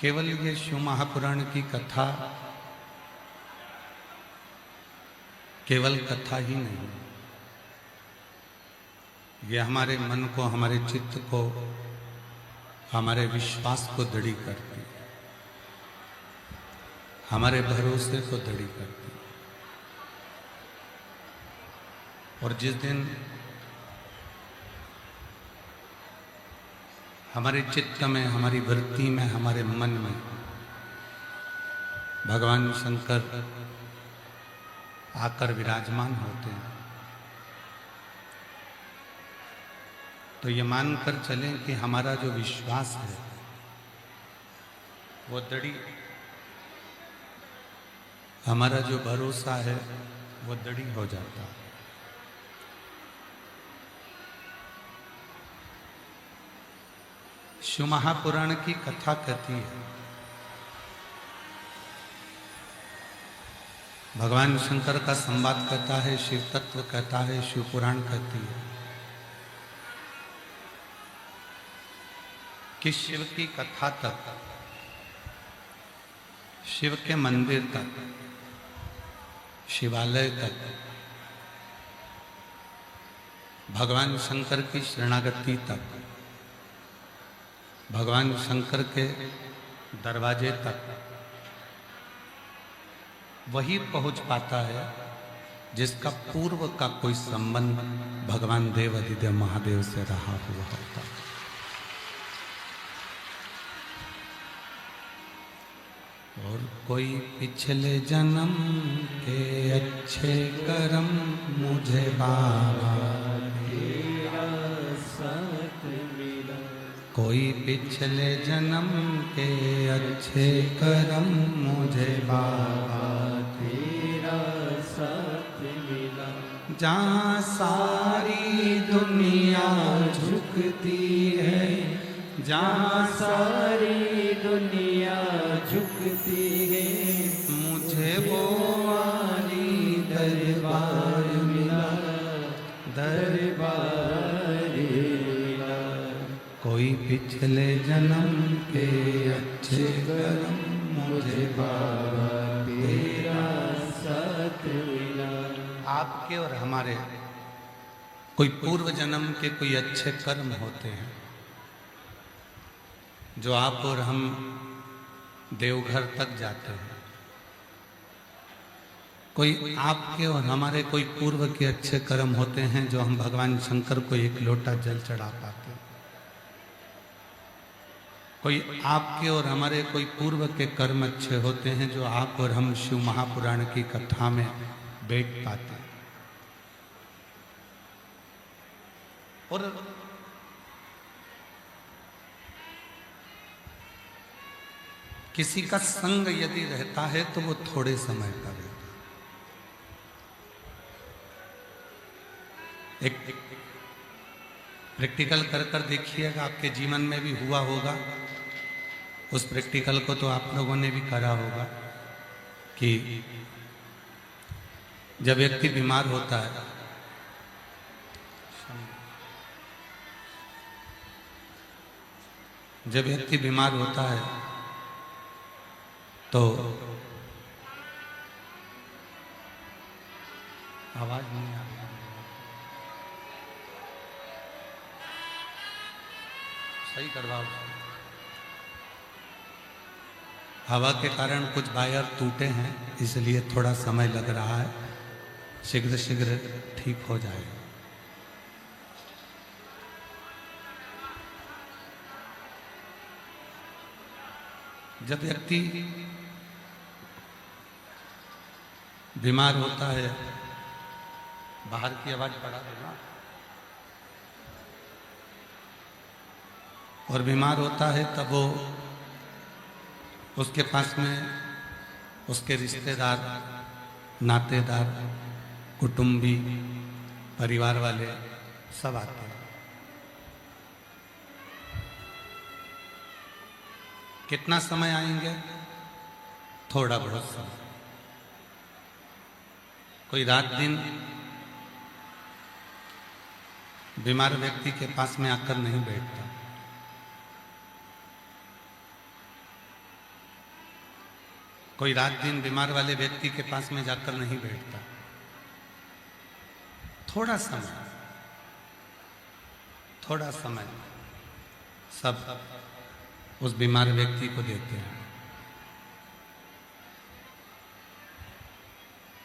केवल ये शिव महापुराण की कथा केवल कथा ही नहीं, ये हमारे मन को, हमारे चित्त को, हमारे विश्वास को दृढ़ करती है, हमारे भरोसे को दृढ़ करती है। और जिस दिन हमारे चित्त में, हमारी वृत्ति में, हमारे मन में भगवान शंकर आकर विराजमान होते हैं, तो ये मानकर चलें कि हमारा जो विश्वास है वो दृढ़, हमारा जो भरोसा है वो दृढ़ हो जाता है। शिव महापुराण की कथा कहती है, भगवान शंकर का संवाद कहता है, शिव तत्व कहता है, शिव पुराण कहती है कि शिव की कथा तक, शिव के मंदिर तक, शिवालय तक, भगवान शंकर की शरणागति तक, भगवान शंकर के दरवाजे तक वही पहुंच पाता है जिसका पूर्व का कोई संबंध भगवान देव अधिदेव महादेव से रहा हुआ होता है। और कोई पिछले जन्म के अच्छे कर्म मुझे बाबा तेरा साथ मिला, कोई पिछले जन्म के अच्छे कर्म मुझे बाबा तेरा साथ मिला, जहाँ सारी दुनिया झुकती है, जहाँ सारी दुनिया झुकती है, मुझे वो वाली दरबार मिला, दरबार मिला। कोई पिछले जन्म के अच्छे कर्म मुझे बाबा तेरा साथ मिला। आपके और हमारे कोई पूर्व जन्म के कोई अच्छे कर्म होते हैं जो आप और हम देवघर तक जाते हैं। कोई आपके और हमारे कोई पूर्व के अच्छे कर्म होते हैं जो हम भगवान शंकर को एक लोटा जल चढ़ा पाते हैं। कोई आपके और हमारे कोई पूर्व के कर्म अच्छे होते हैं जो आप और हम शिव महापुराण की कथा में बैठ पाते हैं। और किसी का संग यदि रहता है तो वो थोड़े समय का रहता है। एक प्रैक्टिकल कर कर देखिएगा, आपके जीवन में भी हुआ होगा। उस प्रैक्टिकल को तो आप लोगों ने भी करा होगा कि जब व्यक्ति बीमार होता है, जब व्यक्ति बीमार होता है तो आवाज नहीं आ रही, सही करवाओ। हवा के कारण कुछ वायर टूटे हैं, इसलिए थोड़ा समय लग रहा है, शीघ्र शीघ्र ठीक हो जाएगा। जब व्यक्ति बीमार होता है, बाहर की आवाज बढ़ा देना, और बीमार होता है तब वो उसके पास में उसके रिश्तेदार, नातेदार, कुटुंबी, परिवार वाले सब आते हैं। कितना समय आएंगे? थोड़ा बहुत समय। कोई रात दिन बीमार व्यक्ति के पास में आकर नहीं बैठता। कोई रात दिन बीमार वाले व्यक्ति के पास में जाकर नहीं बैठता, थोड़ा समय सब उस बीमार व्यक्ति को देते हैं।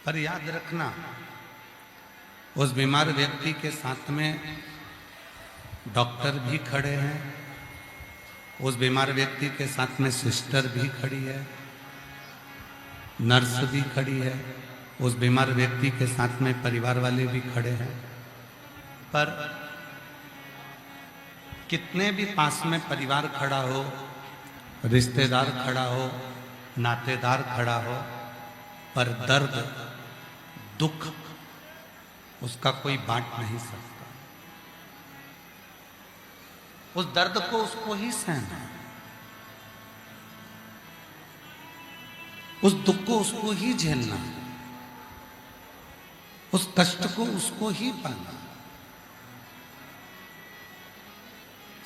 पर याद रखना, उस बीमार व्यक्ति के साथ में डॉक्टर भी खड़े हैं, उस बीमार व्यक्ति के साथ में सिस्टर भी खड़ी है, नर्स भी खड़ी है, उस बीमार व्यक्ति के साथ में परिवार वाले भी खड़े हैं। पर कितने भी पास में परिवार खड़ा हो, रिश्तेदार खड़ा हो, नातेदार खड़ा हो, पर दर्द दुख उसका कोई बांट नहीं सकता। उस दर्द को उसको ही सहना, उस दुख को उसको ही झेलना, उस कष्ट को उसको ही पाना।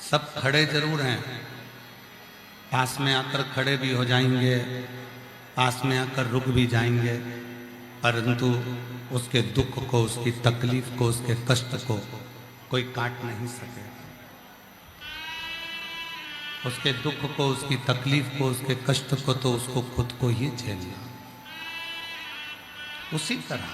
सब खड़े जरूर हैं, पास में आकर खड़े भी हो जाएंगे, पास में आकर रुक भी जाएंगे, परंतु उसके दुख को, उसकी तकलीफ को, उसके कष्ट को कोई काट नहीं सकेगा। उसके दुख को, उसकी तकलीफ को, उसके कष्ट को तो उसको खुद को ही झेलना। उसी तरह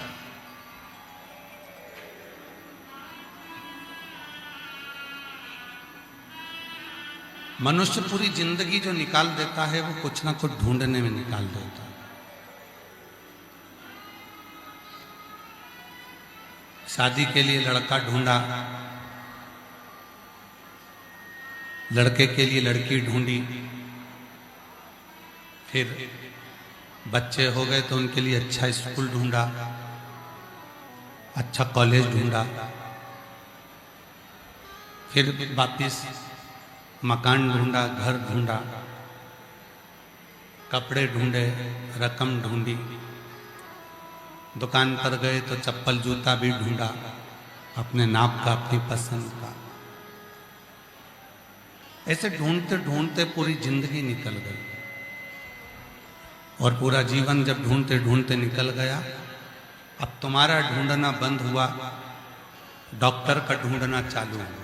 मनुष्य पूरी जिंदगी जो निकाल देता है वो कुछ ना कुछ ढूंढने में निकाल देता है। शादी के लिए लड़का ढूंढा, लड़के के लिए लड़की ढूंढी, फिर बच्चे हो गए तो उनके लिए अच्छा स्कूल ढूंढा, अच्छा कॉलेज ढूंढा, फिर वापिस मकान ढूंढा, घर ढूंढा, कपड़े ढूंढे, रकम ढूंढी, दुकान पर गए तो चप्पल जूता भी ढूंढा, अपने नाप का, अपनी पसंद का। ऐसे ढूंढते ढूंढते पूरी जिंदगी निकल गई। और पूरा जीवन जब ढूंढते ढूंढते निकल गया, अब तुम्हारा ढूंढना बंद हुआ, डॉक्टर का ढूंढना चालू हुआ।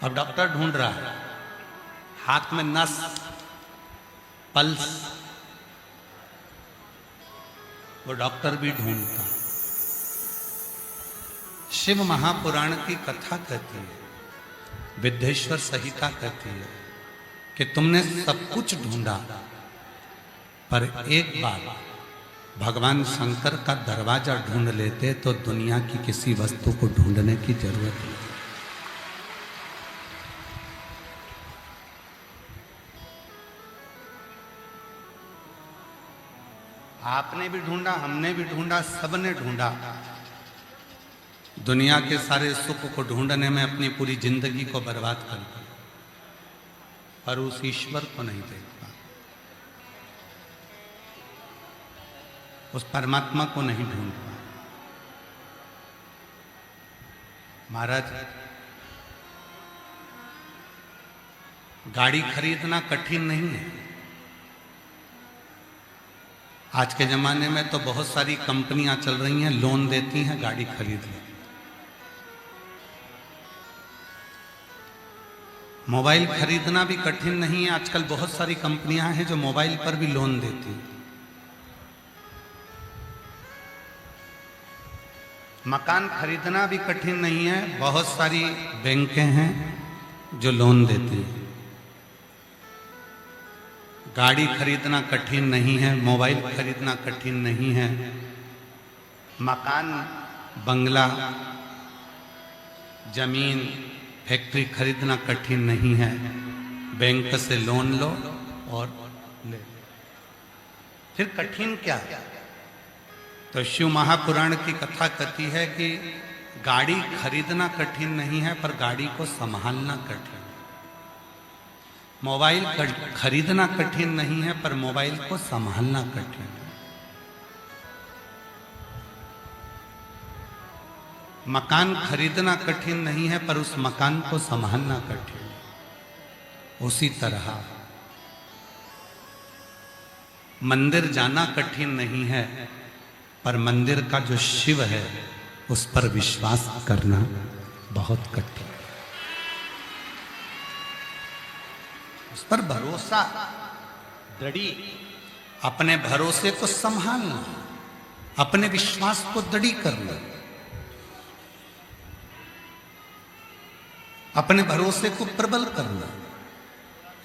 अब डॉक्टर ढूंढ रहा है, हाथ में नस, पल्स, वो डॉक्टर भी ढूंढता। शिव महापुराण की कथा कहती है, विद्येश्वर संहिता कहती है कि तुमने सब कुछ ढूंढा, पर एक बार भगवान शंकर का दरवाजा ढूंढ लेते तो दुनिया की किसी वस्तु को ढूंढने की जरूरत नहीं। आपने भी ढूंढा, हमने भी ढूंढा, सबने ढूंढा। दुनिया के सारे सुख को ढूंढने में अपनी पूरी जिंदगी को बर्बाद कर दिया, पर उस ईश्वर को नहीं देख पा, उस परमात्मा को नहीं ढूंढ पा। महाराज, गाड़ी खरीदना कठिन नहीं है। आज के जमाने में तो बहुत सारी कंपनियां चल रही हैं, लोन देती हैं, गाड़ी खरीद लो। मोबाइल खरीदना भी कठिन नहीं है, आजकल बहुत सारी कंपनियां हैं जो मोबाइल पर भी लोन देती हैं। मकान खरीदना भी कठिन नहीं है, बहुत सारी बैंकें हैं जो लोन देती हैं। गाड़ी खरीदना कठिन नहीं है, मोबाइल खरीदना कठिन नहीं है, मकान, बंगला, जमीन, फैक्ट्री खरीदना कठिन नहीं है। बैंक से लोन लो और ले। फिर कठिन क्या है? तो शिव महापुराण की कथा कहती है कि गाड़ी खरीदना कठिन नहीं है, पर गाड़ी को संभालना कठिन। मोबाइल खरीदना कठिन नहीं है, पर मोबाइल को संभालना कठिन है। मकान खरीदना कठिन नहीं है, पर उस मकान को संभालना कठिन है। उसी तरह मंदिर जाना कठिन नहीं है, पर मंदिर का जो शिव है उस पर विश्वास करना बहुत कठिन, उस पर भरोसा, दृढ़ी, अपने भरोसे को संभालना, अपने विश्वास को दृढ़ी करना, अपने भरोसे को प्रबल करना,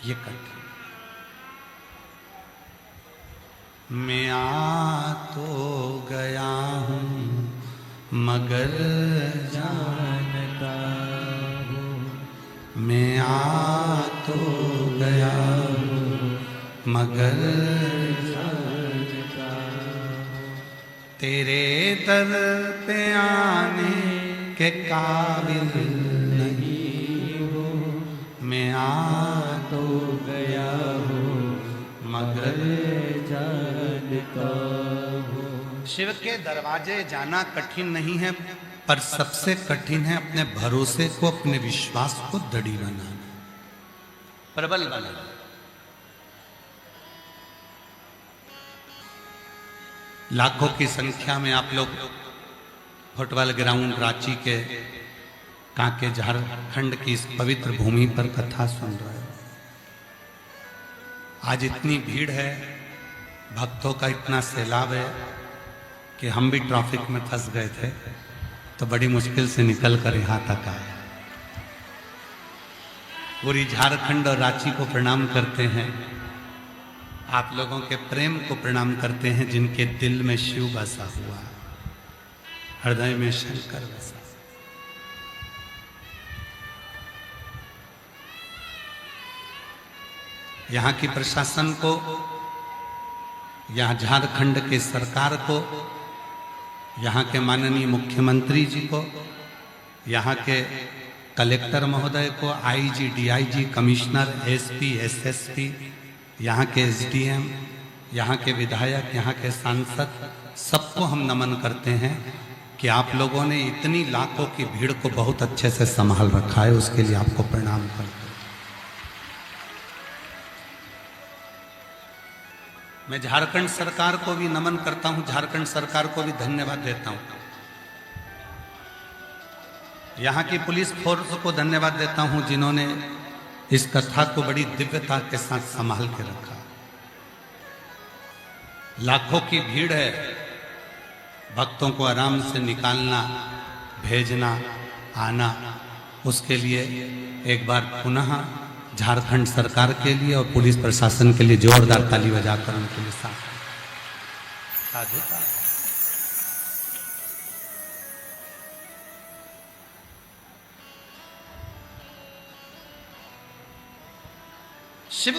ये कठिन। मैं आ तो गया हूं मगर जानता हूं, मैं आ तो गया हूं मगर जानता हूं, तेरे दर पे आने के काबिल नहीं हो, मैं आ तो गया हूं मगर जानता हूं। शिव के दरवाजे जाना कठिन नहीं है, पर सबसे कठिन है अपने भरोसे को, अपने विश्वास को दृढ़ बनाना, प्रबल बनाना। लाखों की संख्या में आप लोग फुटबॉल ग्राउंड रांची के कांके झारखंड की इस पवित्र भूमि पर कथा सुन रहे हो। आज इतनी भीड़ है, भक्तों का इतना सैलाब है कि हम भी ट्रैफिक में फंस गए थे, तो बड़ी मुश्किल से निकल कर यहाँ तक आए। पूरी झारखंड और रांची को प्रणाम करते हैं, आप लोगों के प्रेम को प्रणाम करते हैं, जिनके दिल में शिव बसा हुआ, हृदय में शंकर बसा। यहाँ की प्रशासन को, यहाँ झारखंड के सरकार को, यहाँ के माननीय मुख्यमंत्री जी को, यहाँ के कलेक्टर महोदय को, IG, DIG, commissioner, SP, SSP, यहाँ के एसडीएम, यहाँ के विधायक, यहाँ के सांसद, सबको हम नमन करते हैं कि आप लोगों ने इतनी लाखों की भीड़ को बहुत अच्छे से संभाल रखा है, उसके लिए आपको प्रणाम करते हैं। मैं झारखंड सरकार को भी नमन करता हूं, झारखंड सरकार को भी धन्यवाद देता हूं, यहाँ की पुलिस फोर्स को धन्यवाद देता हूं, जिन्होंने इस कथा को बड़ी दिव्यता के साथ संभाल के रखा। लाखों की भीड़ है, भक्तों को आराम से निकालना, भेजना, आना, उसके लिए एक बार पुनः झारखंड सरकार के लिए और पुलिस प्रशासन के लिए जोरदार ताली बजाकर उनके लिए साधुता। शिव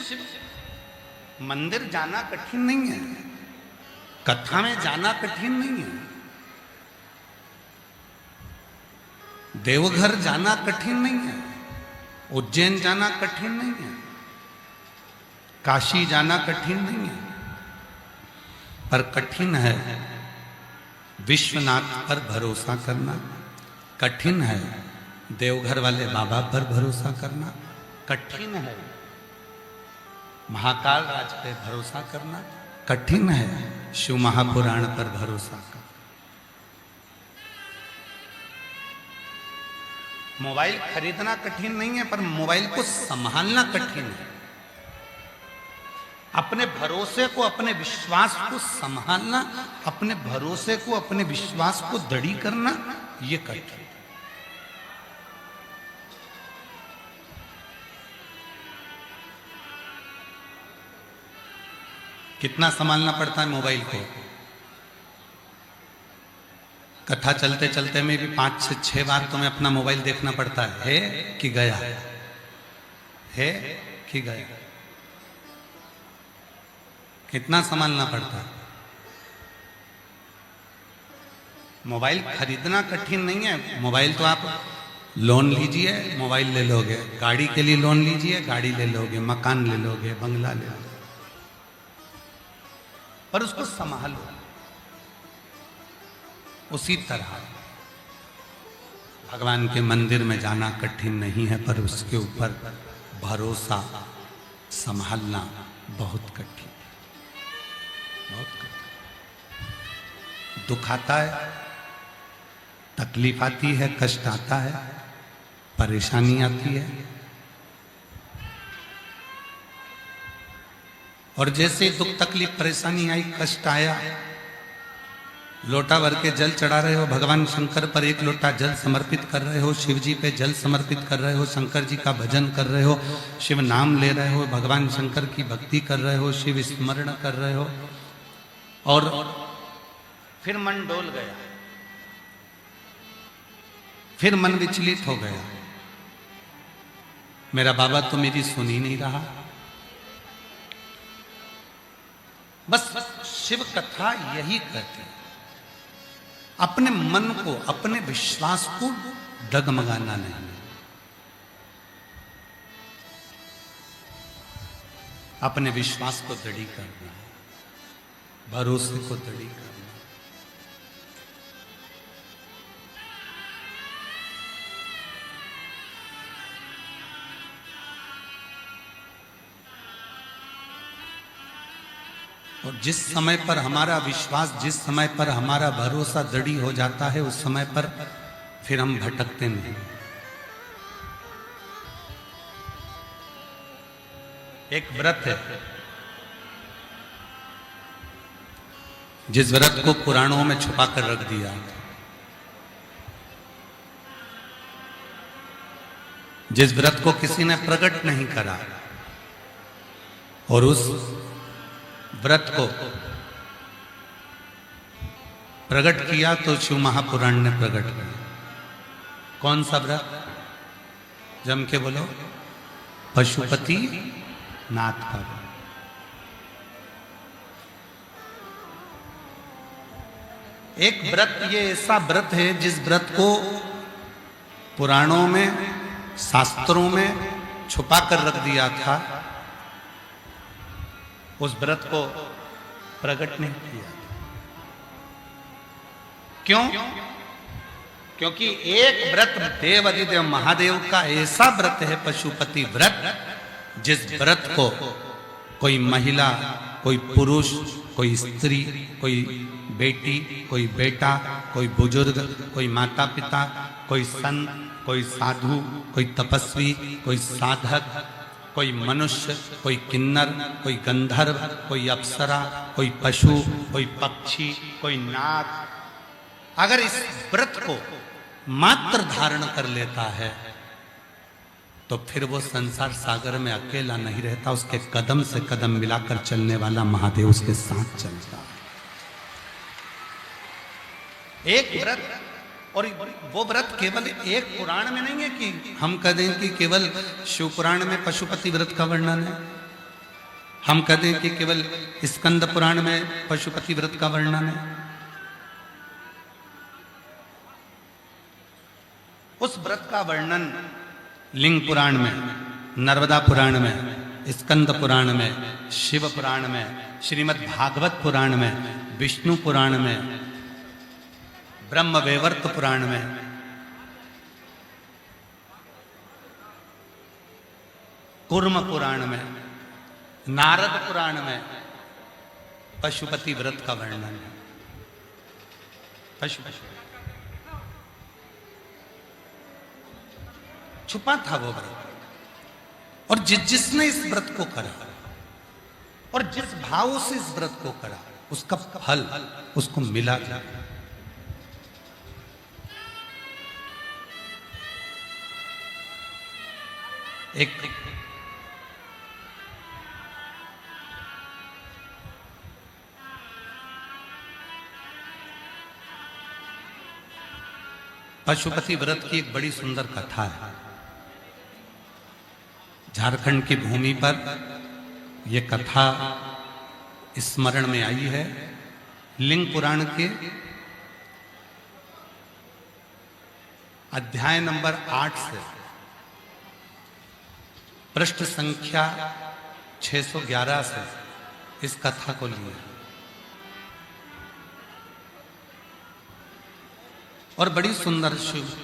मंदिर जाना कठिन नहीं है, कथा में जाना कठिन नहीं है, देवघर जाना कठिन नहीं है, उज्जैन जाना कठिन नहीं है, काशी जाना कठिन नहीं है, पर कठिन है विश्वनाथ पर भरोसा करना, कठिन है देवघर वाले बाबा पर भरोसा करना, कठिन है महाकाल राज पे भरोसा करना, कठिन है शिव महापुराण पर भरोसा करना। मोबाइल खरीदना कठिन नहीं है, पर मोबाइल को संभालना कठिन है। अपने भरोसे को, अपने विश्वास को संभालना, अपने भरोसे को, अपने विश्वास को दृढ़ करना, ये कठिन। कितना संभालना पड़ता है मोबाइल को। कथा चलते चलते में भी 5 से 6 बार तुम्हें अपना मोबाइल देखना पड़ता है कि गया, है कि गया, कितना संभालना पड़ता है। मोबाइल खरीदना कठिन नहीं है, मोबाइल तो आप लोन लीजिए, मोबाइल ले लोगे, गाड़ी के लिए लोन लीजिए, गाड़ी ले लोगे, मकान ले लोगे, बंगला ले लोगे, पर उसको संभालो। उसी तरह भगवान के मंदिर में जाना कठिन नहीं है, पर उसके ऊपर भरोसा संभालना बहुत कठिन। बहुत करते हैं। दुख आता है, तकलीफ आती है, कष्ट आता है, परेशानी आती है, और जैसे ही दुख तकलीफ परेशानी आई, कष्ट आया, लोटा भर के जल चढ़ा रहे हो, भगवान शंकर पर एक लोटा जल समर्पित कर रहे हो, शिव जी पे जल समर्पित कर रहे हो, शंकर जी का भजन कर रहे हो, शिव नाम ले रहे हो, भगवान शंकर की भक्ति कर रहे हो, शिव स्मरण कर रहे हो, और फिर मन डोल गया, फिर मन विचलित हो गया, मेरा बाबा तो मेरी सुन ही नहीं रहा। बस शिव कथा यही कहती है, अपने मन को, अपने विश्वास को डगमगाना नहीं, अपने विश्वास को दृढ़ करना, भरोसे को दृढ़ करना। और जिस समय पर हमारा विश्वास, जिस समय पर हमारा भरोसा दृढ़ हो जाता है, उस समय पर फिर हम भटकते नहीं। एक व्रत है, जिस व्रत को पुराणों में छुपा कर रख दिया, जिस व्रत को किसी ने प्रकट नहीं करा, और उस व्रत को प्रकट किया तो शिव महापुराण ने प्रकट किया। कौन सा व्रत? जम के बोलो, पशुपति नाथ का व्रत। एक व्रत, ये ऐसा व्रत है जिस व्रत को पुराणों में, शास्त्रों में छुपा कर रख दिया था, उस व्रत को प्रकट नहीं किया। क्यों? क्योंकि एक व्रत देव अधिदेव महादेव का ऐसा व्रत है, पशुपति व्रत, जिस व्रत को कोई महिला, कोई पुरुष, कोई स्त्री, कोई बेटी, कोई बेटा, कोई बुजुर्ग, कोई माता पिता, कोई संत, कोई साधु, कोई तपस्वी, कोई साधक, कोई मनुष्य, कोई किन्नर, कोई गंधर्व, कोई अप्सरा, कोई पशु, कोई पक्षी, कोई नाग, अगर इस व्रत को मात्र धारण कर लेता है तो फिर वो संसार सागर में अकेला नहीं रहता, उसके कदम से कदम मिलाकर चलने वाला महादेव उसके साथ चलता है। एक व्रत, और वो व्रत केवल एक पुराण में नहीं है कि हम कह दें कि केवल शिव पुराण में पशुपति व्रत का वर्णन है, हम कह दें कि केवल स्कंद पुराण में पशुपति व्रत का वर्णन है। उस व्रत का वर्णन लिंग पुराण में, नर्मदा पुराण में, स्कंद पुराण में, शिव पुराण में, श्रीमद् भागवत पुराण में, विष्णु पुराण में, ब्रह्म वैवर्त पुराण में, कूर्म पुराण में, नारद पुराण में पशुपति व्रत का वर्णन है। पशुपति छुपा था वो व्रत, और जिसने इस व्रत को करा और जिस भाव से इस व्रत को करा, उसका फल उसको मिला था। एक पशुपति व्रत की एक बड़ी सुंदर कथा है। झारखंड की भूमि पर यह कथा स्मरण में आई है। लिंग पुराण के अध्याय नंबर 8 से पृष्ठ संख्या 611 से इस कथा को लिया, और बड़ी सुंदर शिव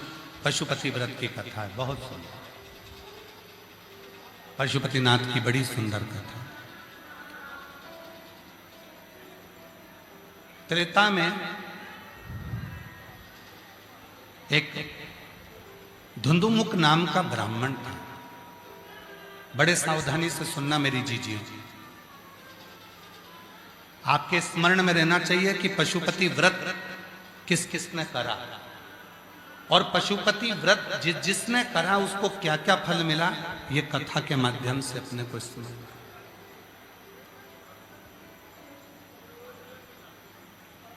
पशुपति व्रत की कथा है, बहुत सुंदर। पशुपतिनाथ की बड़ी सुंदर कथा। त्रेता में एक धुंधुमुख नाम का ब्राह्मण था। बड़े सावधानी से सुनना मेरी जीजियों, आपके स्मरण में रहना चाहिए कि पशुपति व्रत किस किसने करा और पशुपति व्रत जिसने करा उसको क्या क्या फल मिला, ये कथा के माध्यम से अपने को सुनो।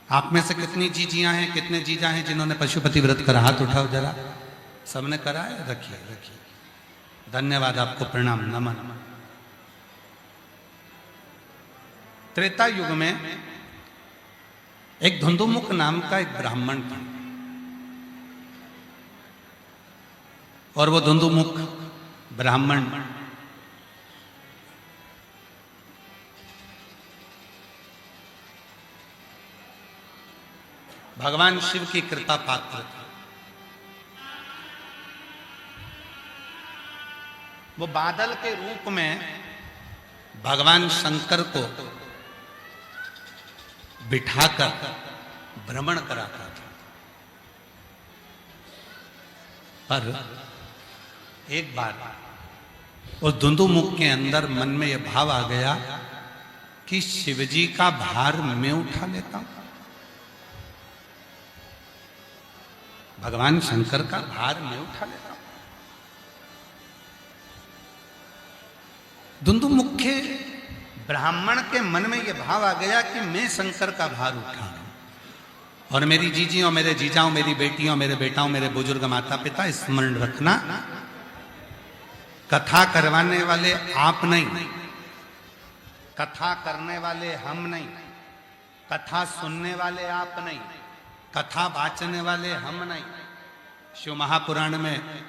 आप में से कितनी जीजियां हैं, कितने जीजा हैं जिन्होंने पशुपति व्रत करा? हाथ उठाओ जरा। सबने करा है? रखिए रखिए, धन्यवाद आपको, प्रणाम नमन। त्रेता युग में एक धुंधुमुख नाम का एक ब्राह्मण था और वो धुंधुमुख ब्राह्मण भगवान शिव की कृपा पात्र था। वो बादल के रूप में भगवान शंकर को बिठाकर भ्रमण कराता था। पर एक बार उस धुंधुमुख के अंदर मन में यह भाव आ गया कि शिवजी का भार मैं उठा लेता हूं, भगवान शंकर का भार मैं उठा लेता हूं। धुंधुमुख के ब्राह्मण के मन में यह भाव आ गया कि मैं शंकर का भार उठाऊं। और मेरी जीजियों, मेरे जीजाओं, मेरी बेटियों, मेरे बेटाओं, मेरे बुजुर्ग माता पिता, स्मरण रखना, कथा करवाने वाले आप नहीं, कथा करने वाले हम नहीं, कथा सुनने वाले आप नहीं, कथा बाचने वाले हम नहीं। शिव महापुराण में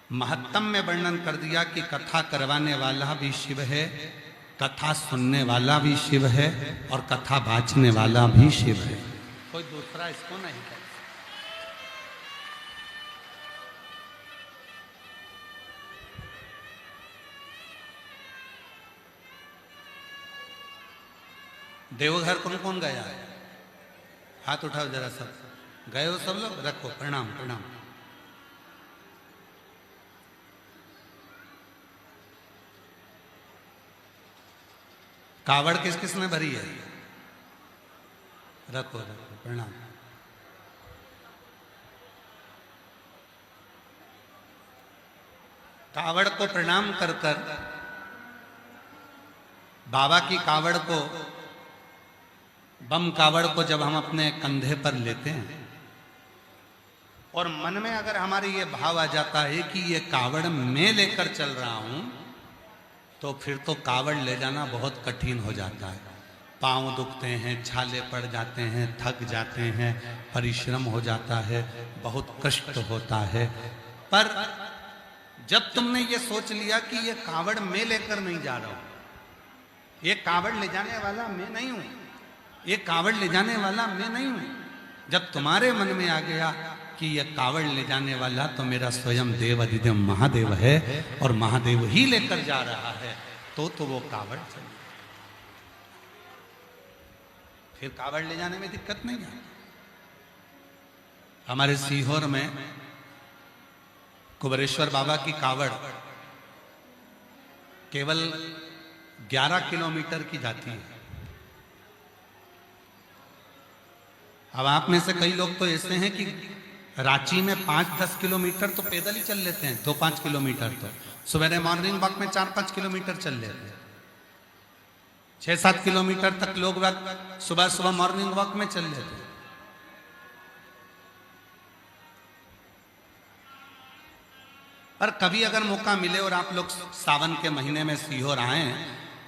महत्तम में वर्णन कर दिया कि कथा करवाने वाला भी शिव है, कथा सुनने वाला भी शिव है और कथा बाचने वाला भी शिव है, कोई दूसरा इसको नहीं है। देवघर कौन कौन गया है? हाथ उठाओ जरा सब। गए हो सब लोग? रखो, प्रणाम प्रणाम। कावड़ किस किस ने भरी है? रखो रखो, प्रणाम। कावड़ को प्रणाम कर कर बाबा की कावड़ को, बम कावड़ को जब हम अपने कंधे पर लेते हैं और मन में अगर हमारे ये भाव आ जाता है कि ये कावड़ मैं लेकर चल रहा हूं, तो फिर तो कावड़ ले जाना बहुत कठिन हो जाता है। पांव दुखते हैं, छाले पड़ जाते हैं, थक जाते हैं, परिश्रम हो जाता है, बहुत कष्ट होता है। पर जब तुमने ये सोच लिया कि ये कावड़ मैं लेकर नहीं जा रहा हूं, ये कावड़ ले जाने वाला मैं नहीं हूं, ये कावड़ ले जाने वाला मैं नहीं हूं, जब तुम्हारे मन में आ गया कि ये कावड़ ले जाने वाला तो मेरा स्वयं देव अधिदेव महादेव है और महादेव ही लेकर जा रहा है, तो वो कावड़ चले। फिर कावड़ ले जाने में दिक्कत नहीं है। हमारे सीहोर में कुबेरेश्वर बाबा की कावड़ केवल 11 किलोमीटर की जाती है। अब आप में से कई लोग तो ऐसे हैं कि रांची में 5-10 किलोमीटर तो पैदल ही चल लेते हैं, 2-5 किलोमीटर तो सुबह मॉर्निंग वॉक में 4-5 किलोमीटर चल लेते हैं। 6-7 किलोमीटर तक लोग सुबह सुबह मॉर्निंग वॉक में चल लेते हैं। पर कभी अगर मौका मिले और आप लोग सावन के महीने में सीहोर आए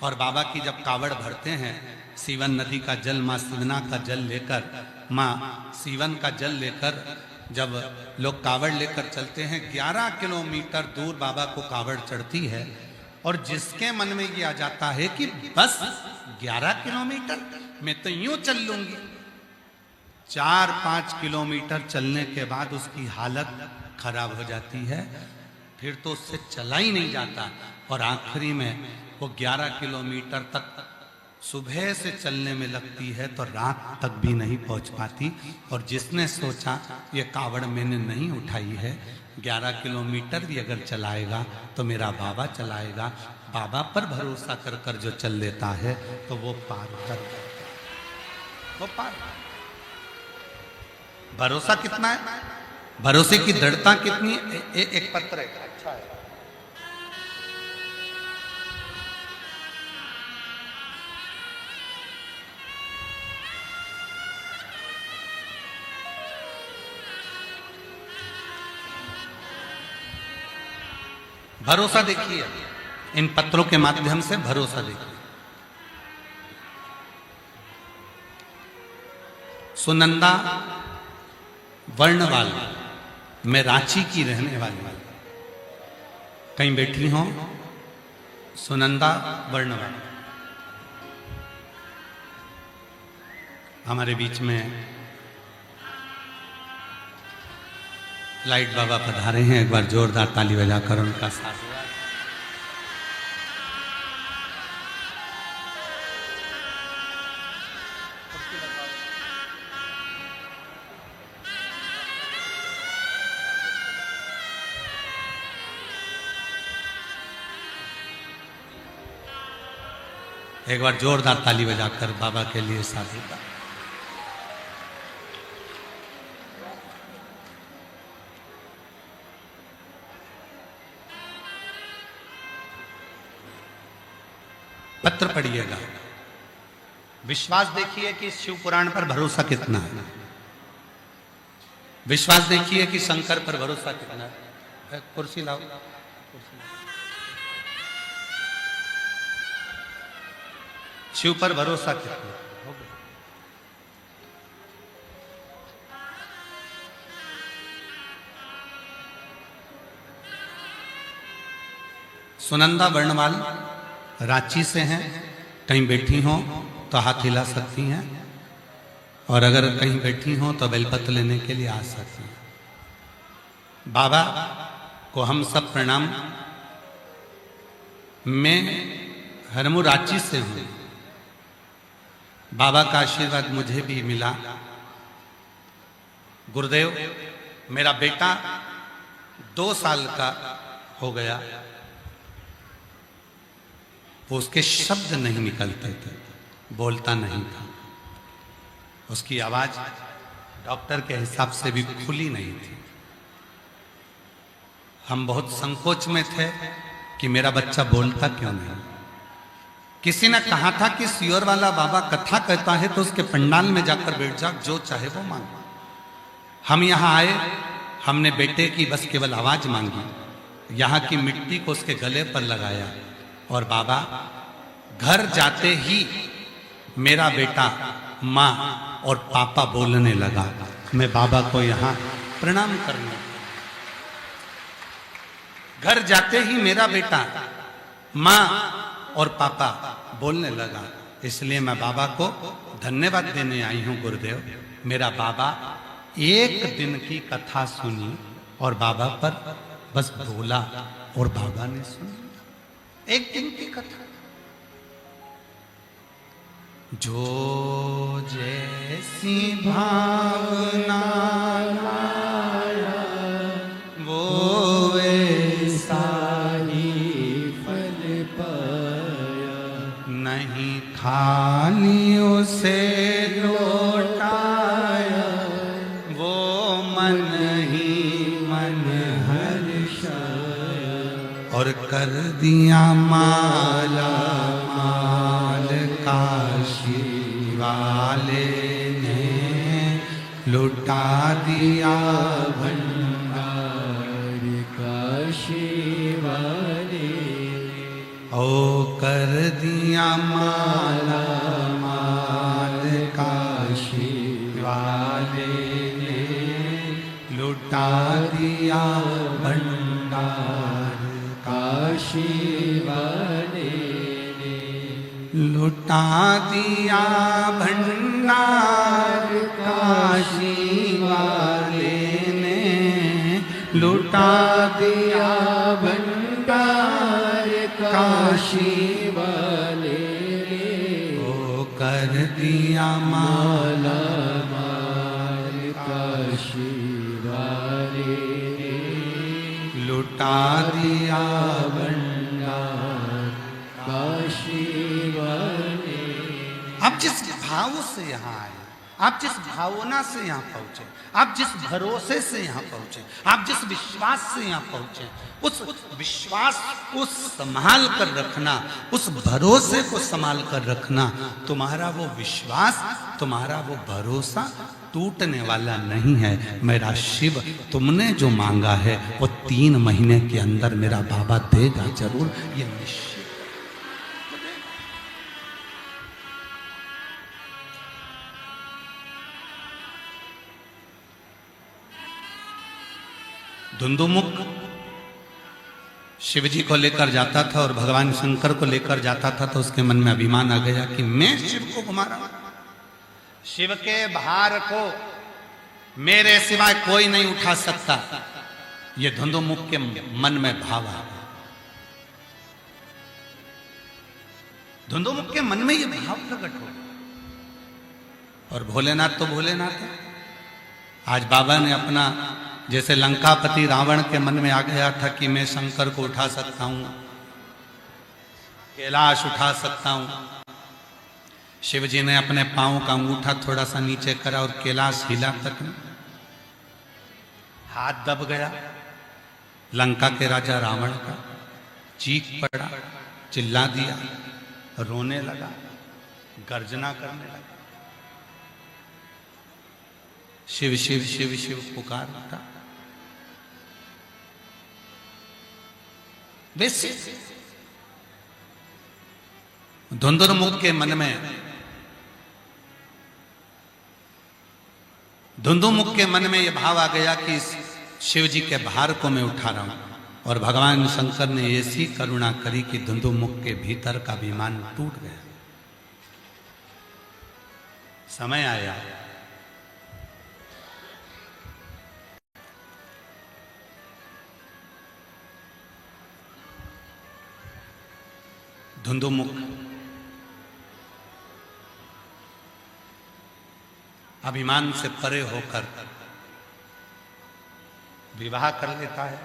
और बाबा की जब कावड़ भरते हैं, सीवन नदी का जल, माँ सिवना का जल लेकर, माँ सीवन का जल लेकर जब लोग कावड़ लेकर चलते हैं, 11 किलोमीटर दूर बाबा को कावड़ चढ़ती है और जिसके मन में ये आ जाता है कि बस 11 किलोमीटर मैं तो यूं चल लूंगी, 4-5 किलोमीटर चलने के बाद उसकी हालत खराब हो जाती है, फिर तो उससे चला ही नहीं जाता और आखिरी में वो 11 किलोमीटर तक सुबह से चलने में लगती है तो रात तक भी नहीं पहुंच पाती। और जिसने सोचा ये कावड़ मैंने नहीं उठाई है, 11 किलोमीटर भी अगर चलाएगा तो मेरा बाबा चलाएगा, बाबा पर भरोसा कर कर जो चल लेता है तो वो पार कर, वो पार। भरोसा कितना है, भरोसे की दृढ़ता कितनी है। एक पत्र है, अच्छा है। भरोसा देखिए, इन पत्रों के माध्यम से भरोसा देखिए। सुनंदा वर्णवाल, मैं रांची की रहने वाली, कहीं बैठी हो। सुनंदा वर्णवाल हमारे बीच में लाइट बाबा पधारे हैं, एक बार जोरदार ताली बजाकर उनका साथ। एक बार जोरदार ताली बजाकर बाबा के लिए साधुता। पत्र पढ़िएगा, विश्वास देखिए कि शिव पुराण पर भरोसा कितना है। विश्वास देखिए कि शंकर पर भरोसा कितना है। कुर्सी लाओ, कुर्सी लाओ। शिव पर भरोसा कितना हो गया। सुनंदा वर्णवाल रांची से हैं, कहीं बैठी हो तो हाथ हिला सकती हैं, और अगर कहीं बैठी हो तो बेलपत्र लेने के लिए आ सकती हैं। बाबा को हम सब प्रणाम। मैं हरमू रांची से हूं, बाबा का आशीर्वाद मुझे भी मिला। गुरुदेव, मेरा बेटा 2 साल का हो गया, वो उसके शब्द नहीं निकलते थे, बोलता नहीं था, उसकी आवाज डॉक्टर के हिसाब से भी खुली नहीं थी। हम बहुत संकोच में थे कि मेरा बच्चा बोलता क्यों नहीं। किसी ने कहा था कि सियोर वाला बाबा कथा कहता है तो उसके पंडाल में जाकर बैठ जा, जो चाहे वो मांग। हम यहाँ आए, हमने बेटे की बस केवल आवाज मांगी, यहाँ की मिट्टी को उसके गले पर लगाया, और बाबा घर जाते ही मेरा बेटा माँ और पापा बोलने लगा। मैं बाबा को यहाँ प्रणाम करने, घर जाते ही मेरा बेटा माँ और पापा बोलने लगा। इसलिए मैं बाबा को धन्यवाद देने आई हूँ। गुरुदेव, मेरा बाबा एक दिन की कथा सुनी और बाबा पर बस बोला और बाबा ने सुनी। एक दिन की कथा, जो जैसी भावना लाया वो वैसा ही फल पाया, नहीं खाली उसे लौटाया, वो मन ही मन हर्षाया, और कर दिया माला माल काशी वाले ने, लुटा दिया भंडार काशी वाले ने, ओ कर दिया माला माल काशी वाले ने, लुटा दिया भंडार काशी वाले ने, लुटा दिया भंडार काशी वाले ने, लुटा दिया भंडार काशी वाले ने, ओ लुटा दिया भंडार काशी वाले। आप जिस भाव से यहाँ आए, आप जिस भावना से यहाँ पहुंचे, आप जिस भरोसे से यहाँ पहुंचे, आप जिस विश्वास से यहाँ पहुंचे, उस विश्वास को संभाल कर रखना, उस भरोसे को संभाल कर रखना। तुम्हारा वो विश्वास, तुम्हारा वो भरोसा टूटने वाला नहीं है। मेरा शिव तुमने जो मांगा है वो 3 महीने के अंदर मेरा बाबा देगा जरूर, ये निश्चित। धुंधुमुख शिव जी को लेकर जाता था और भगवान शंकर को लेकर जाता था, तो उसके मन में अभिमान आ गया कि मैं शिव को घुमा रहा हूं, शिव के भार को मेरे सिवाय कोई नहीं उठा सकता। ये धुंधुमुख के मन में भाव आ गया। धुंधुमुख के मन में ये भाव प्रकट हो गया। और भोलेनाथ तो भोलेनाथ है। आज बाबा ने अपना, जैसे लंकापति रावण के मन में आ गया था कि मैं शंकर को उठा सकता हूं, कैलाश उठा सकता हूं, शिव जी ने अपने पांव का अंगूठा थोड़ा सा नीचे करा और कैलाश हिला तक नहीं, हाथ दब गया लंका के राजा रावण का, चीख पड़ा, चिल्ला दिया, रोने लगा, गर्जना करने लगा, शिव शिव शिव शिव पुकार उठा। वैसे धुंधुमुख के मन में, धुंधुमुख के मन में यह भाव आ गया कि शिव जी के भार को मैं उठा रहा हूं। और भगवान शंकर ने ऐसी करुणा करी कि धुंधुमुख के भीतर का अभिमान टूट गया। समय आया, धुंधुमुख अभिमान से परे होकर विवाह कर लेता है,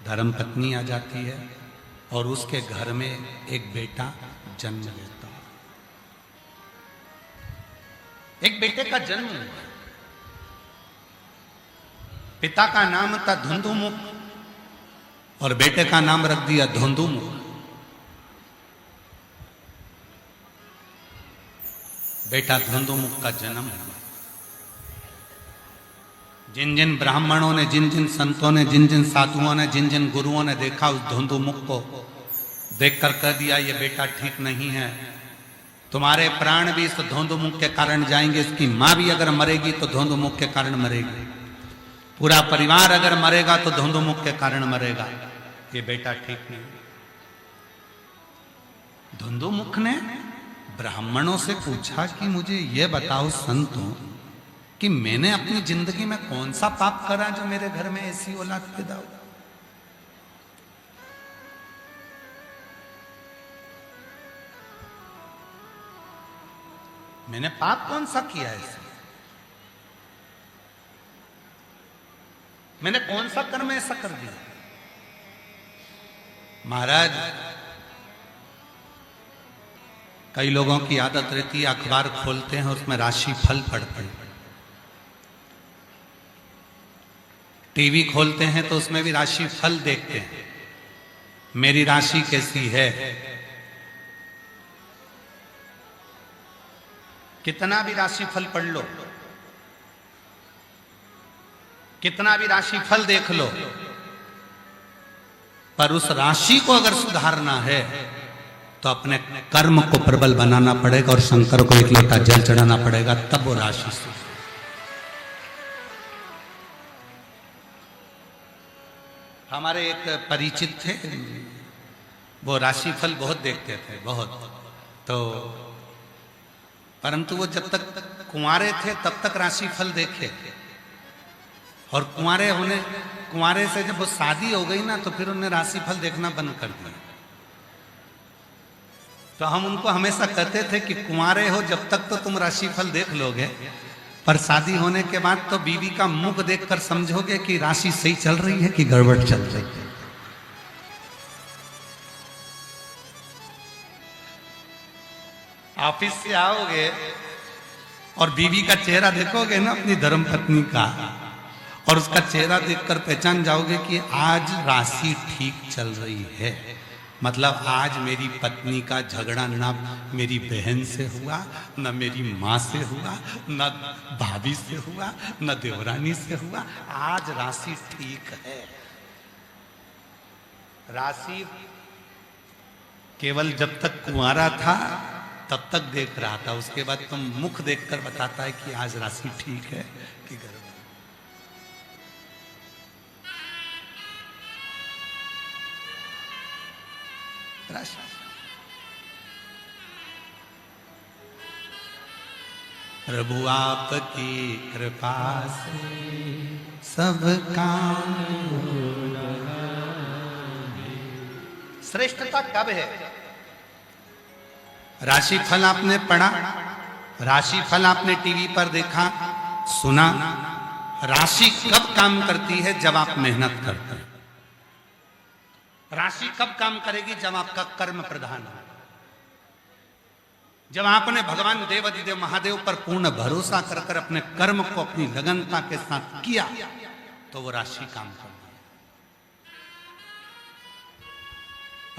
धर्म पत्नी आ जाती है और उसके घर में एक बेटा जन्म लेता है। एक बेटे का जन्म हुआ। पिता का नाम था धुंधुमुख और बेटे का नाम रख दिया धुंधुमुख। बेटा धुंधुमुख का जन्म हुआ। जिन जिन ब्राह्मणों ने, जिन जिन संतों ने, जिन जिन साधुओं ने, जिन जिन गुरुओं ने देखा उस धुंधुमुख को, देखकर कह दिया ये बेटा ठीक नहीं है, तुम्हारे प्राण भी इस धुंधुमुख के कारण जाएंगे, इसकी मां भी अगर मरेगी तो धुंधुमुख के कारण मरेगी, पूरा परिवार अगर मरेगा तो धुंधुमुख के कारण मरेगा, ये बेटा ठीक नहीं। धुंधुमुख ने ब्राह्मणों से पूछा कि मुझे ये बताओ संतों कि मैंने अपनी जिंदगी में कौन सा पाप करा जो मेरे घर में ऐसी औलाद पैदा हो। मैंने पाप कौन सा किया है ऐसे? मैंने कौन सा कर्म ऐसा कर दिया? महाराज, कई लोगों की आदत रहती है अखबार खोलते हैं और उसमें राशि फल पढ़ते हैं, टीवी खोलते हैं तो उसमें भी राशि फल देखते हैं, मेरी राशि कैसी है। कितना भी राशि फल पढ़ लो, कितना भी राशि फल देख लो, पर उस राशि को अगर सुधारना है तो अपने कर्म को प्रबल बनाना पड़ेगा और शंकर को एक लोटा जल चढ़ाना पड़ेगा, तब वो राशि से। हमारे एक परिचित थे, वो राशिफल बहुत देखते थे, बहुत। तो परंतु वो जब तक कुंवारे थे तब तक राशिफल देखे, और कुंवारे से जब वो शादी हो गई ना तो फिर उन्हें राशिफल देखना बंद कर दिया। तो हम उनको हमेशा कहते थे कि कुंवारे हो जब तक तो तुम राशिफल देख लोगे, पर शादी होने के बाद तो बीवी का मुख देखकर समझोगे कि राशि सही चल रही है कि गड़बड़ चल रही है। ऑफिस से आओगे और बीवी का चेहरा देखोगे ना अपनी धर्मपत्नी का, और उसका चेहरा देखकर पहचान जाओगे कि आज राशि ठीक चल रही है। मतलब आज मेरी पत्नी का झगड़ा ना मेरी बहन से हुआ, न मेरी माँ से हुआ, न भाभी से हुआ, न देवरानी से हुआ। आज राशि ठीक है। राशि केवल जब तक कुंवारा था तब तक देख रहा था, उसके बाद तुम मुख देखकर बताता है कि आज राशि ठीक है कि गड़बड़। राशि प्रभु आपकी कृपा से सब काम। श्रेष्ठता कब है? राशि फल आपने पढ़ा, राशि फल आपने टीवी पर देखा, सुना। राशि कब काम करती है? जब आप मेहनत करते हैं। राशि कब काम करेगी? जब आपका कर्म प्रधान हो, जब आपने भगवान देवाधिदेव महादेव पर पूर्ण भरोसा कर कर अपने कर्म को अपनी लगनता के साथ किया, तो वो राशि काम करती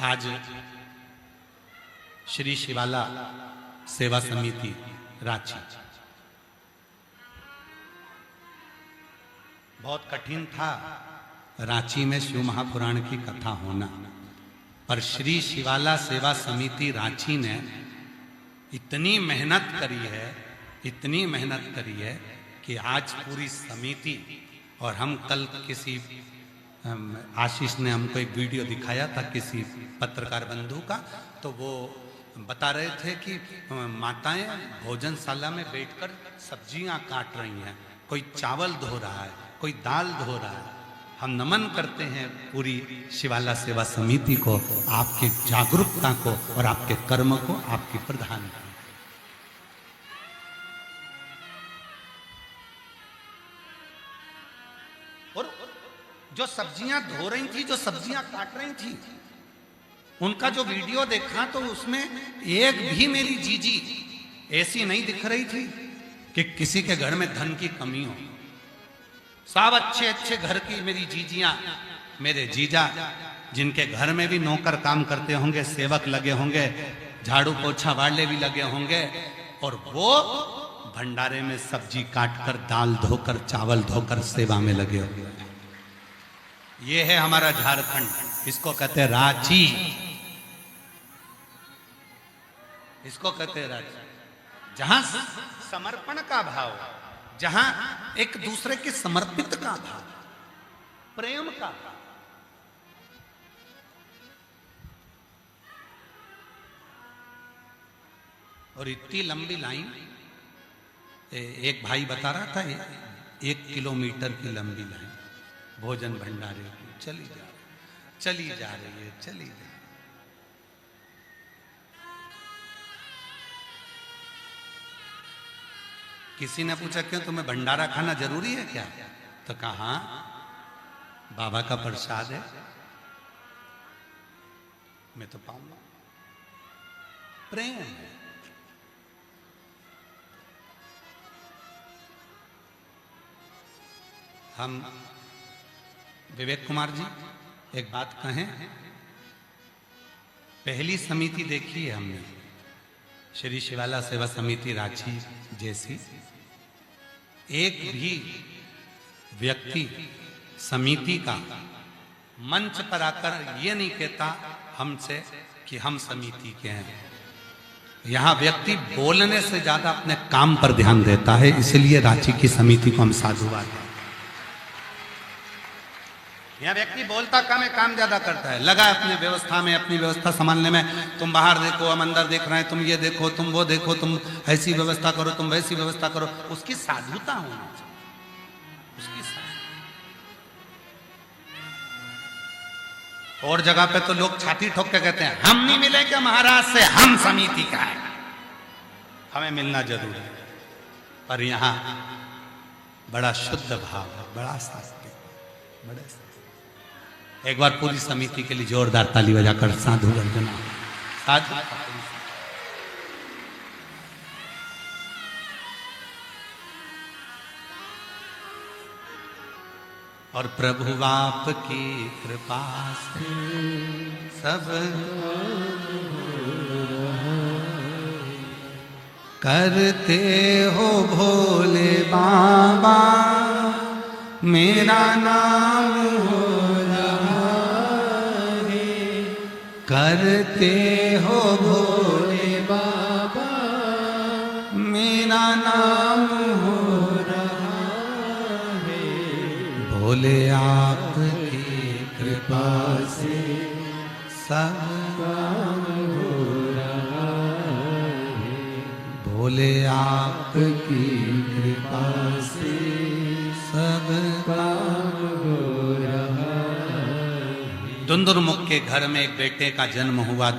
है। आज श्री शिवाला सेवा समिति रांची, बहुत कठिन था रांची में शिव महापुराण की कथा होना, पर श्री शिवाला सेवा समिति रांची ने इतनी मेहनत करी है, इतनी मेहनत करी है कि आज पूरी समिति, और हम कल किसी आशीष ने हमको एक वीडियो दिखाया था किसी पत्रकार बंधु का, तो वो बता रहे थे कि माताएं भोजनशाला में बैठकर सब्जियां काट रही हैं, कोई चावल धो रहा है, कोई दाल धो रहा है। हम नमन करते हैं पूरी शिवाला सेवा समिति को, आपकी जागरूकता को और आपके कर्म को, आपकी प्रधानता। और जो सब्जियां धो रही थी, जो सब्जियां काट रही थी, उनका जो वीडियो देखा तो उसमें एक भी मेरी जीजी ऐसी नहीं दिख रही थी कि किसी के घर में धन की कमी हो। सब अच्छे अच्छे घर की मेरी जीजियां, मेरे जीजा, जिनके घर में भी नौकर काम करते होंगे, सेवक लगे होंगे, झाड़ू पोछा वाले भी लगे होंगे, और वो भंडारे में सब्जी काटकर, दाल धोकर, चावल धोकर सेवा में लगे होंगे। ये है हमारा झारखंड, इसको कहते हैं रांची, इसको कहते हैं रांची, जहां समर्पण का भाव, जहां एक दूसरे के समर्पित का भाव, प्रेम का भाव। और इतनी लंबी लाइन, एक भाई बता रहा था, 1 किलोमीटर की लंबी लाइन भोजन भंडारे की चली जा रही है, चली जा रही है, चली जा रही है। किसी ने पूछा क्यों तुम्हें भंडारा खाना जरूरी है क्या? तो कहा बाबा का प्रसाद है, मैं तो पाऊंगा। प्रेम है। हम विवेक कुमार जी एक बात कहें, पहली समिति देखी है हमने श्री शिवाला सेवा समिति रांची जैसी, एक भी व्यक्ति समिति का मंच पर आकर ये नहीं कहता हमसे कि हम समिति के हैं। यहां व्यक्ति बोलने से ज्यादा अपने काम पर ध्यान देता है, इसलिए रांची की समिति को हम साधुवाद हैं। यहां व्यक्ति बोलता कम है, काम ज्यादा करता है, लगा अपने व्यवस्था में, अपनी व्यवस्था संभालने में। तुम बाहर देखो, हम अंदर देख रहे हैं, तुम ये देखो, तुम वो देखो, तुम ऐसी व्यवस्था करो, तुम वैसी व्यवस्था करो। उसकी साधुता होनी चाहिए, उसकी और जगह पे तो लोग छाती ठोक के कहते हैं हम नहीं मिले क्या महाराज से, हम समिति का है, हमें मिलना जरूरी है। पर यहां बड़ा शुद्ध भाव है, बड़ा शास्त्रीय, बड़े शास्त्रीय। एक बार पूरी समिति के लिए जोरदार ताली बजाकर साधु वंदना। साधु और प्रभु आपकी कृपा से सब करते हो भोले बाबा, मेरा नाम हो रहा है। करते हो भोले बाबा, मेरा नाम हो रहा है। भोले आपकी कृपा से सब काम हो रहा है। भोले आपकी कृपा से सब काम हो रहा है। धुंधुरमुख के घर में एक बेटे का जन्म हुआ।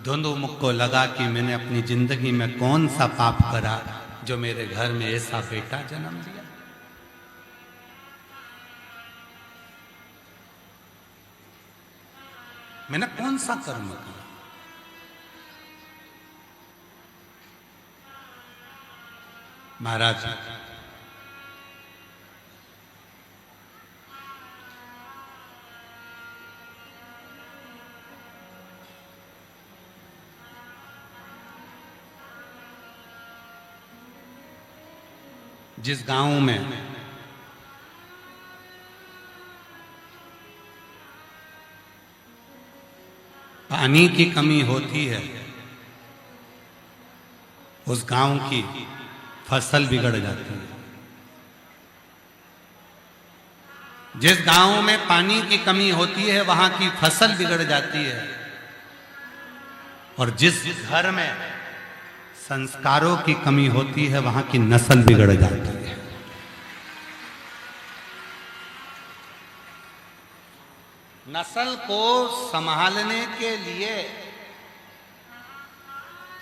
धुंधुरमुख को लगा कि मैंने अपनी जिंदगी में कौन सा पाप करा जो मेरे घर में ऐसा बेटा जन्म दिया। मैंने कौन सा कर्म करा। महाराज जिस गांव में पानी की कमी होती है, उस गांव की फसल बिगड़ जाती है। जिस गांव में पानी की कमी होती है वहां की फसल बिगड़ जाती है। और जिस घर में संस्कारों की कमी होती है वहां की नस्ल बिगड़ जाती है। नस्ल को संभालने के लिए,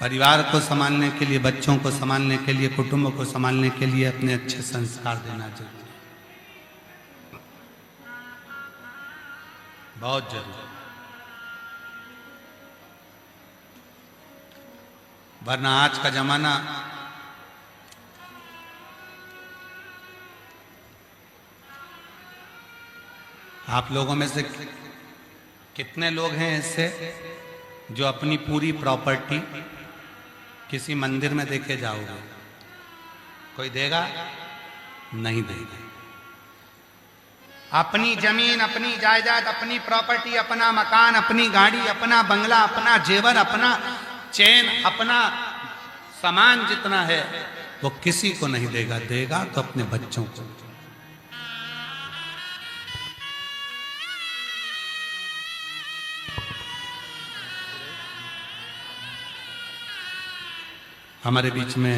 परिवार को संभालने के लिए, बच्चों को संभालने के लिए, कुटुंब को संभालने के लिए अपने अच्छे संस्कार देना जरूरी, बहुत जरूरी। वरना आज का जमाना आप लोगों में से कितने लोग हैं ऐसे जो अपनी पूरी प्रॉपर्टी किसी मंदिर में देके जाओगे? कोई देगा? नहीं देगा। अपनी जमीन, अपनी जायदाद, अपनी प्रॉपर्टी, अपना मकान, अपनी गाड़ी, अपना बंगला, अपना जेवर, अपना चैन, अपना सामान जितना है वो किसी को नहीं देगा। देगा तो अपने बच्चों को। हमारे बीच में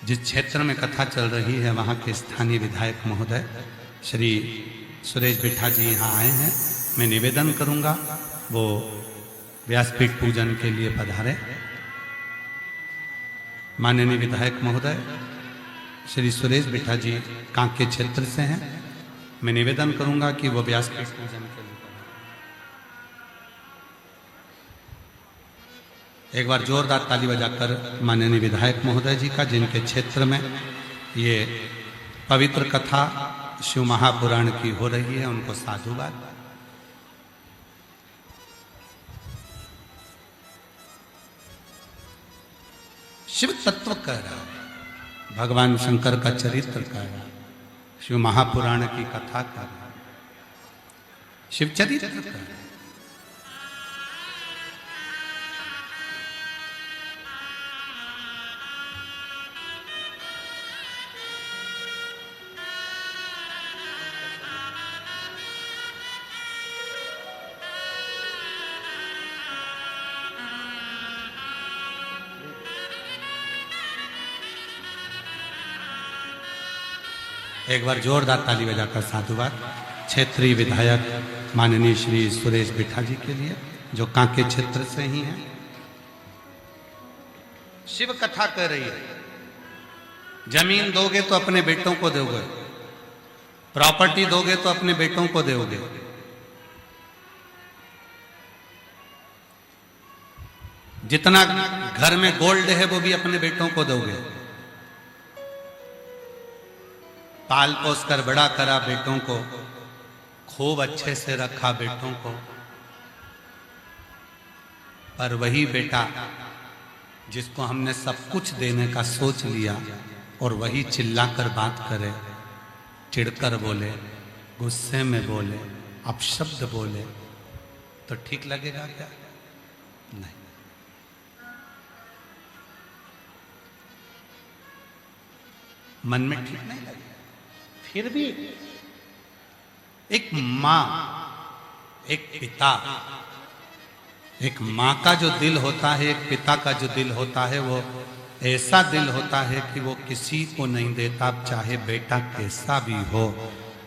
जिस क्षेत्र में कथा चल रही है वहाँ के स्थानीय विधायक महोदय श्री सुरेश बिट्ठा जी यहाँ आए हैं। मैं निवेदन करूँगा वो व्यासपीठ पूजन के लिए पधारे। माननीय विधायक महोदय श्री सुरेश बिट्ठा जी कांके क्षेत्र से हैं। मैं निवेदन करूँगा कि वो व्यासपीठ पूजन के लिए। एक बार जोरदार ताली बजाकर माननीय विधायक महोदय जी का, जिनके क्षेत्र में ये पवित्र कथा शिव महापुराण की हो रही है, उनको साधुवाद। शिव तत्व कह रहा है, भगवान शंकर का चरित्र कह रहा है, शिव महापुराण की कथा कर रहा है, शिव चरित्र कर रहा है। एक बार जोरदार ताली बजाकर साधुवाद क्षेत्रीय विधायक माननीय श्री सुरेश बिट्ठा जी के लिए, जो कांके क्षेत्र से ही हैं। शिव कथा कर रही है। जमीन दोगे तो अपने बेटों को दोगे, प्रॉपर्टी दोगे तो अपने बेटों को दोगे, जितना घर में गोल्ड है वो भी अपने बेटों को दोगे। पाल पोस कर बड़ा करा बेटों को, खूब अच्छे से रखा बेटों को, पर वही बेटा जिसको हमने सब कुछ देने का सोच लिया और वही चिल्लाकर बात करे, चिढ़कर बोले, गुस्से में बोले, अपशब्द बोले, तो ठीक लगेगा क्या? नहीं। मन में ठीक नहीं लगेगा। फिर भी एक मां, एक पिता, एक मां का जो दिल होता है, एक पिता का जो दिल होता है, वो ऐसा दिल होता है कि वो किसी को नहीं देता, चाहे बेटा कैसा भी हो।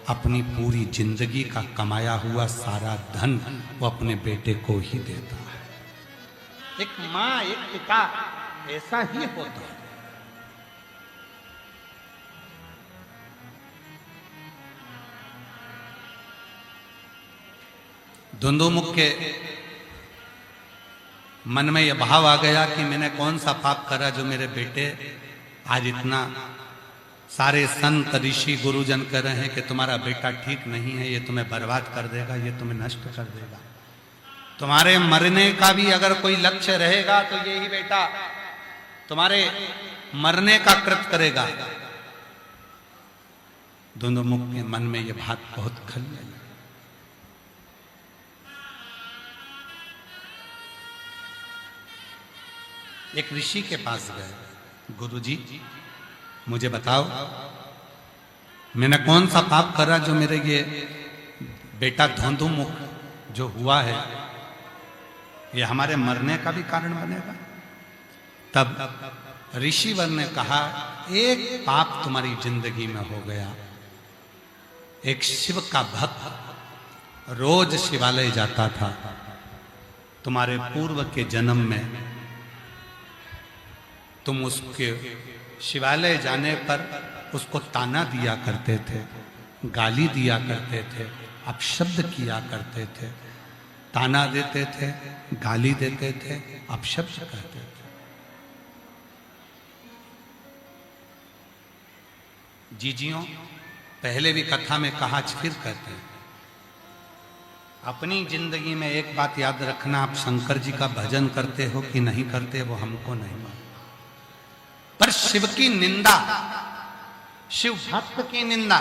अपनी पूरी जिंदगी का कमाया हुआ सारा धन वो अपने बेटे को ही देता है। एक मां, एक पिता ऐसा ही होता है। धुंधुमुख के मन में यह भाव आ गया कि मैंने कौन सा पाप करा जो मेरे बेटे आज इतना, सारे संत ऋषि गुरुजन कह रहे हैं कि तुम्हारा बेटा ठीक नहीं है, ये तुम्हें बर्बाद कर देगा, ये तुम्हें नष्ट कर देगा। तुम्हारे मरने का भी अगर कोई लक्ष्य रहेगा तो यही बेटा तुम्हारे मरने का कृत करेगा। धुंधुमुख के मन में यह बात बहुत खल गई। एक ऋषि के पास गए, गुरुजी मुझे बताओ मैंने कौन सा पाप करा जो मेरे ये बेटा धुंधुमुख जो हुआ है ये हमारे मरने का भी कारण बनेगा? तब ऋषिवर ने कहा, एक पाप तुम्हारी जिंदगी में हो गया। एक शिव का भक्त रोज शिवालय जाता था, तुम्हारे पूर्व के जन्म में तुम उसके शिवालय जाने पर उसको ताना दिया करते थे, गाली दिया करते थे, अपशब्द किया करते थे, ताना देते थे, गाली देते थे, अपशब्द कहते थे। जीजियों, पहले भी कथा में कहा, फिर कहते हैं, अपनी जिंदगी में एक बात याद रखना, आप शंकर जी का भजन करते हो कि नहीं करते वो हमको नहीं मालूम, पर शिव की निंदा, शिव भक्त की निंदा,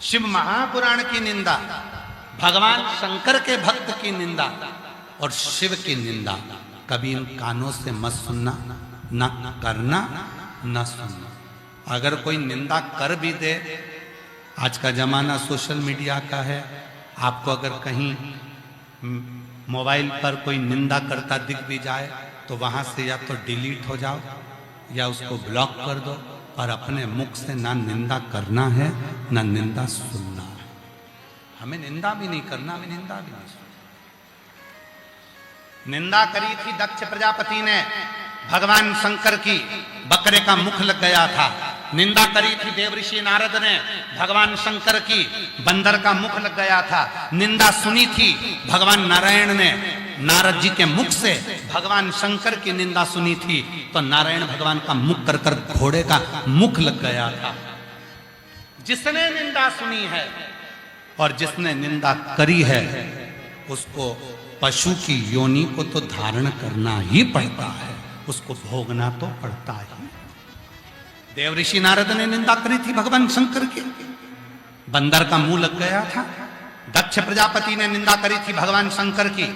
शिव महापुराण की निंदा, भगवान शंकर के भक्त की निंदा और शिव की निंदा कभी इन कानों से मत सुनना, न करना, न सुनना। अगर कोई निंदा कर भी दे, आज का जमाना सोशल मीडिया का है, आपको अगर कहीं मोबाइल पर कोई निंदा करता दिख भी जाए तो वहां से या तो डिलीट हो जाओ या उसको ब्लॉक कर दो, और अपने मुख से ना निंदा करना है ना निंदा सुनना है। हमें निंदा भी नहीं करना, हमें निंदा भी नहीं सुनना। निंदा करी थी दक्ष प्रजापति ने भगवान शंकर की, बकरे का मुख लग गया था। निंदा करी थी देवऋषि नारद ने भगवान शंकर की, बंदर का मुख लग गया था। निंदा सुनी थी भगवान नारायण ने, नारद जी के मुख से भगवान शंकर की निंदा सुनी थी तो नारायण भगवान का मुख कर कर घोड़े का मुख लग गया था। जिसने निंदा सुनी है और जिसने निंदा करी है उसको पशु की योनि को तो धारण करना ही पड़ता है, उसको भोगना तो पड़ता ही। देवऋषि नारद ने निंदा करी थी भगवान शंकर की, बंदर का मुंह लग गया था। दक्ष प्रजापति ने निंदा करी थी भगवान शंकर की,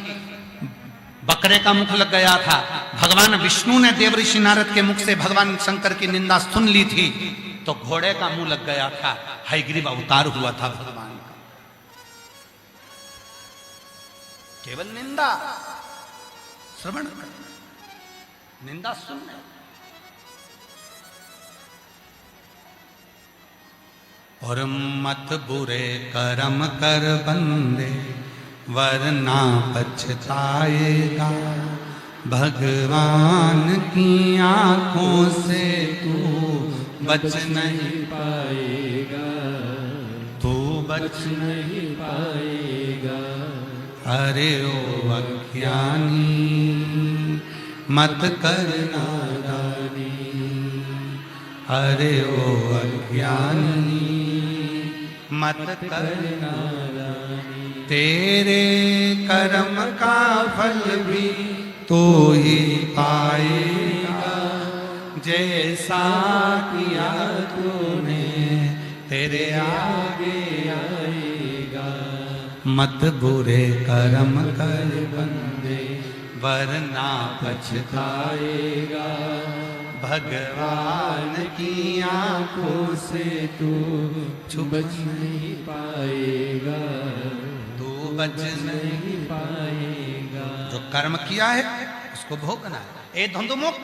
बकरे का मुख लग गया था। भगवान विष्णु ने देवऋषि नारद के मुख से भगवान शंकर की निंदा सुन ली थी तो घोड़े का मुंह लग गया था। हयग्रीव अवतार हुआ था भगवान का। केवल निंदा श्रवण करना, निंदा सुनना। और मत बुरे कर्म कर बंदे वरना पछताएगा, भगवान की आंखों से तू बच नहीं पाएगा, तू बच नहीं पाएगा। अरे ओ अज्ञानी मत कर नादानी, अरे ओ अज्ञानी मत कर नादानी। तेरे कर्म का फल भी तू ही पाएगा, जैसा किया तूने तेरे आगे आएगा। मत बुरे कर्म कर बंदे वरना पछताएगा, भगवान की आंखों से तू बच नहीं पाएगा, तू बच नहीं पाएगा। जो कर्म किया है उसको भोगना है। ए धुंधुमुख,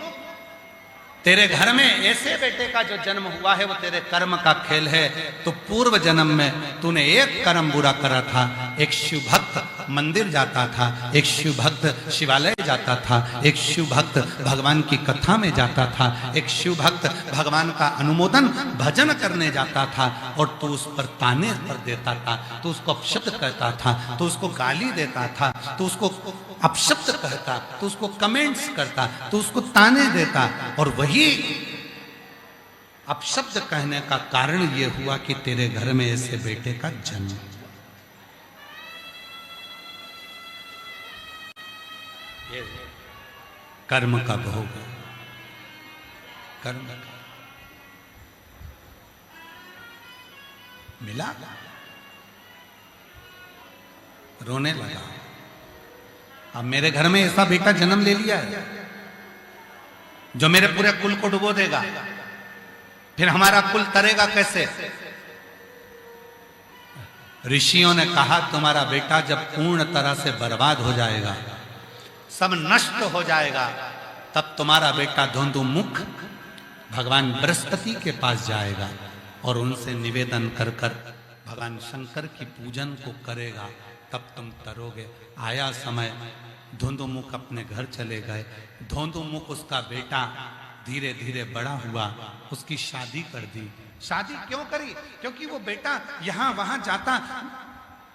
तेरे घर में ऐसे बेटे का जो जन्म हुआ है वो तेरे कर्म का खेल है। तो पूर्व जन्म में तूने एक कर्म बुरा करा था, एक शिव भक्त मंदिर जाता था, एक शिव भक्त शिवालय जाता था, एक शिव भक्त भगवान की कथा में जाता था, एक शिव भक्त भगवान का अनुमोदन भजन करने जाता था, और तू उस पर ताने पर देता था, तू उसको अपशब्द कहता था, तू उसको गाली देता था, तू उसको अपशब्द कहता, तू उसको कमेंट्स करता, तू उसको ताने देता। और वही अपशब्द कहने का कारण यह हुआ कि तेरे घर में ऐसे बेटे का जन्म। कर्म का भोग, कर्म का मिला, रोने लगा। अब मेरे घर में ऐसा बेटा जन्म ले लिया है जो मेरे पूरे कुल को डुबो देगा, फिर हमारा कुल तरेगा कैसे? ऋषियों ने कहा तुम्हारा बेटा जब पूर्ण तरह से बर्बाद हो जाएगा, सब नष्ट हो जाएगा, तब तुम्हारा बेटा धुंधुमुख भगवान बृहस्पति के पास जाएगा और उनसे निवेदन कर कर भगवान शंकर की पूजन को करेगा, तब तुम तरोगे। आया समय, धुंधुमुख अपने घर चले गए। धुंधुमुख उसका बेटा धीरे धीरे बड़ा हुआ, उसकी शादी कर दी। शादी क्यों करी? क्योंकि वो बेटा यहाँ वहां जाता,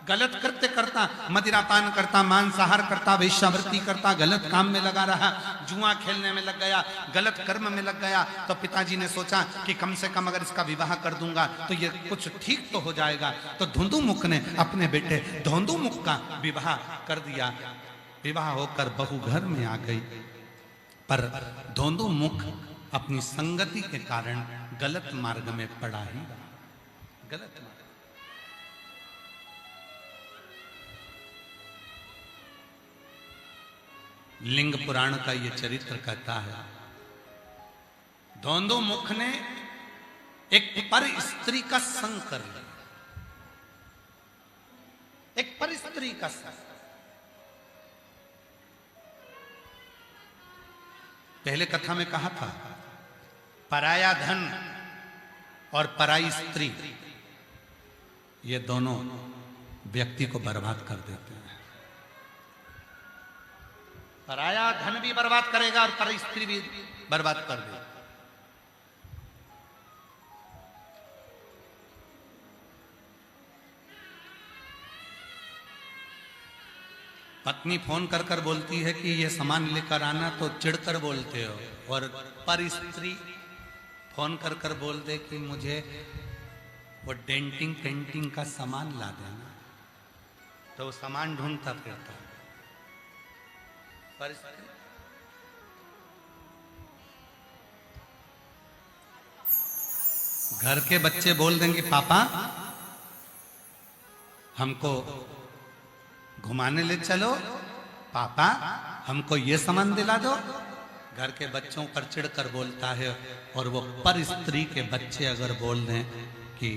गलत करते करता, मदिरापान करता, मांसाहार करता, वेश्यावृत्ति करता, गलत काम में लगा रहा, जुआ खेलने में लग गया, गलत कर्म में लग गया। तो पिताजी ने सोचा कि कम से कम अगर इसका विवाह कर दूंगा तो ये कुछ ठीक तो हो जाएगा। तो धुंधुमुख ने अपने बेटे धुंधुमुख का विवाह कर दिया। विवाह होकर बहू घर में आ गई, पर धुंधुमुख अपनी संगति के कारण गलत मार्ग में पड़ा ही, गलत मार्ग। लिंग पुराण का यह चरित्र कहता है, धुंधुमुख ने एक पर स्त्री का संग कर लिया, एक पर स्त्री का संग। पहले कथा में कहा था, पराया धन और पराई स्त्री ये दोनों व्यक्ति को बर्बाद कर देते हैं। पराया धन भी बर्बाद करेगा और पराई स्त्री भी बर्बाद कर देगा। पत्नी फोन कर कर बोलती है कि ये सामान लेकर आना, तो चिढ़कर बोलते हो, और पर स्त्री फोन कर कर बोल दे कि मुझे वो डेंटिंग पेंटिंग का सामान ला देना, तो वो सामान ढूंढता फिरता है। पर स्त्री घर के बच्चे बोल देंगे पापा हमको घुमाने ले चलो, पापा हमको ये सामान दिला दो। घर के बच्चों पर चिढ़कर बोलता है, और वो पर स्त्री के बच्चे अगर बोल दें कि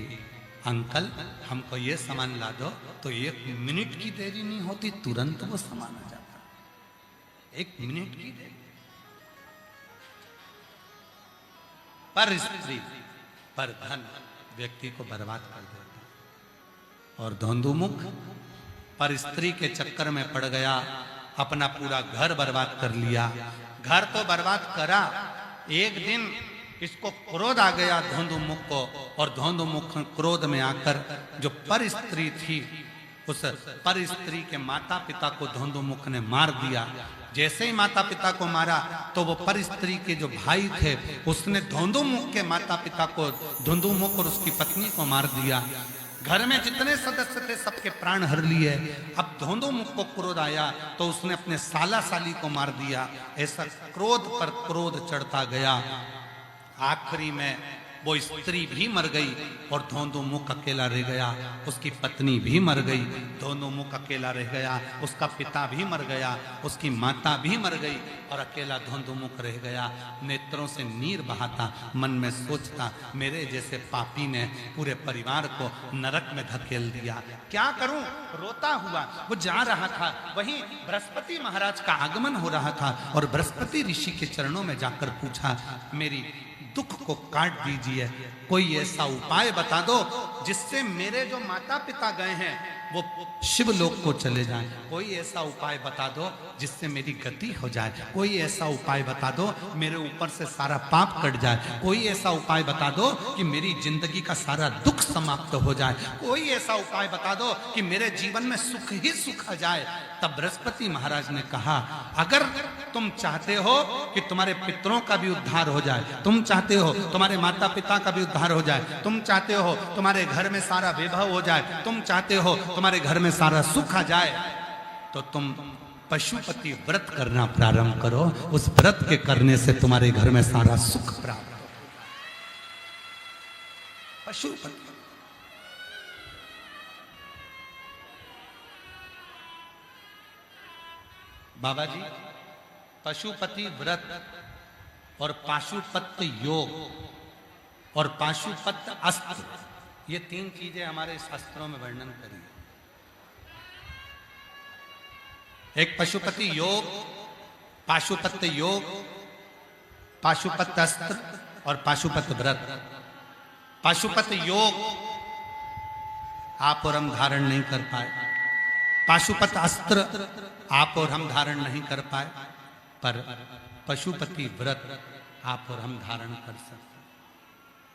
अंकल हमको ये सामान ला दो, तो 1 मिनट की देरी नहीं होती, तुरंत वो सामान आ जाता। 1 मिनट की देरी। पर स्त्री पर धन व्यक्ति को बर्बाद कर देता। और धुंधुमुख पर स्त्री के चक्कर में पड़ गया, अपना पूरा घर बर्बाद कर लिया। घर तो बर्बाद करा, एक दिन इसको क्रोध आ गया धोंदुमुख को, और धोंदुमुख क्रोध में आकर जो पर स्त्री थी, उस पर स्त्री के माता पिता को धोंदुमुख ने मार दिया। जैसे ही माता पिता को मारा तो वो पर स्त्री के जो भाई थे उसने धोंदुमुख के माता पिता को, धोंदुमुख और उसकी पत्नी को मार दिया। घर में जितने सदस्य थे सबके प्राण हर लिए। अब धोंदुमुख को क्रोध आया तो उसने अपने साला साली को मार दिया। ऐसा क्रोध पर क्रोध चढ़ता गया। आखिरी में वो स्त्री भी मर गई और धोंदुमुख अकेला रह गया। उसकी पत्नी भी मर गई, धोंदुमुख अकेला रह गया। उसका पिता भी मर गया, उसकी माता भी मर गई और अकेला धोंदुमुख रह गया। नेत्रों से नीर बहाता, मन में सोचता, मेरे जैसे पापी ने पूरे परिवार को नरक में धकेल दिया, क्या करूं। रोता हुआ वो जा रहा था। वहीं बृहस्पति महाराज का आगमन हो रहा था और बृहस्पति ऋषि के चरणों में जाकर पूछा, मेरी दुख को काट दीजिए, कोई ऐसा उपाय बता दो जिससे मेरे जो माता पिता गए हैं वो शिवलोक को चले जाएं। कोई ऐसा उपाय बता दो जिससे मेरी गति हो जाए। कोई ऐसा उपाय बता दो मेरे ऊपर से सारा पाप कट जाए। कोई ऐसा उपाय बता दो कि मेरी जिंदगी का सारा दुख समाप्त हो जाए। कोई ऐसा उपाय बता दो कि मेरे जीवन में सुख ही सुख आ जाए। तब बृहस्पति महाराज ने कहा, अगर तुम चाहते हो कि तुम्हारे पितरों का भी उद्धार हो जाए, तुम चाहते हो तुम्हारे माता पिता का भी उद्धार हो जाए, तुम चाहते हो तुम्हारे घर में सारा वैभव हो जाए, तुम चाहते हो तुम्हारे घर में सारा सुख आ जाए, तो तुम पशुपति व्रत करना प्रारंभ करो। उस व्रत के करने से तुम्हारे घर में सारा सुख प्राप्त हो। पशुपति बाबा जी, पशुपति व्रत और पाशुपत योग और पाशुपत अस्त्र, ये तीन चीजें हमारे शास्त्रों में वर्णन करी है। एक पशुपति योग, पाशुपत योग, पाशुपत अस्त्र और पाशुपत व्रत। पाशुपत योग आप और हम धारण नहीं कर पाए, पाशुपत अस्त्र आप और हम धारण नहीं कर पाए, पर पशुपति व्रत आप और हम धारण कर सकते।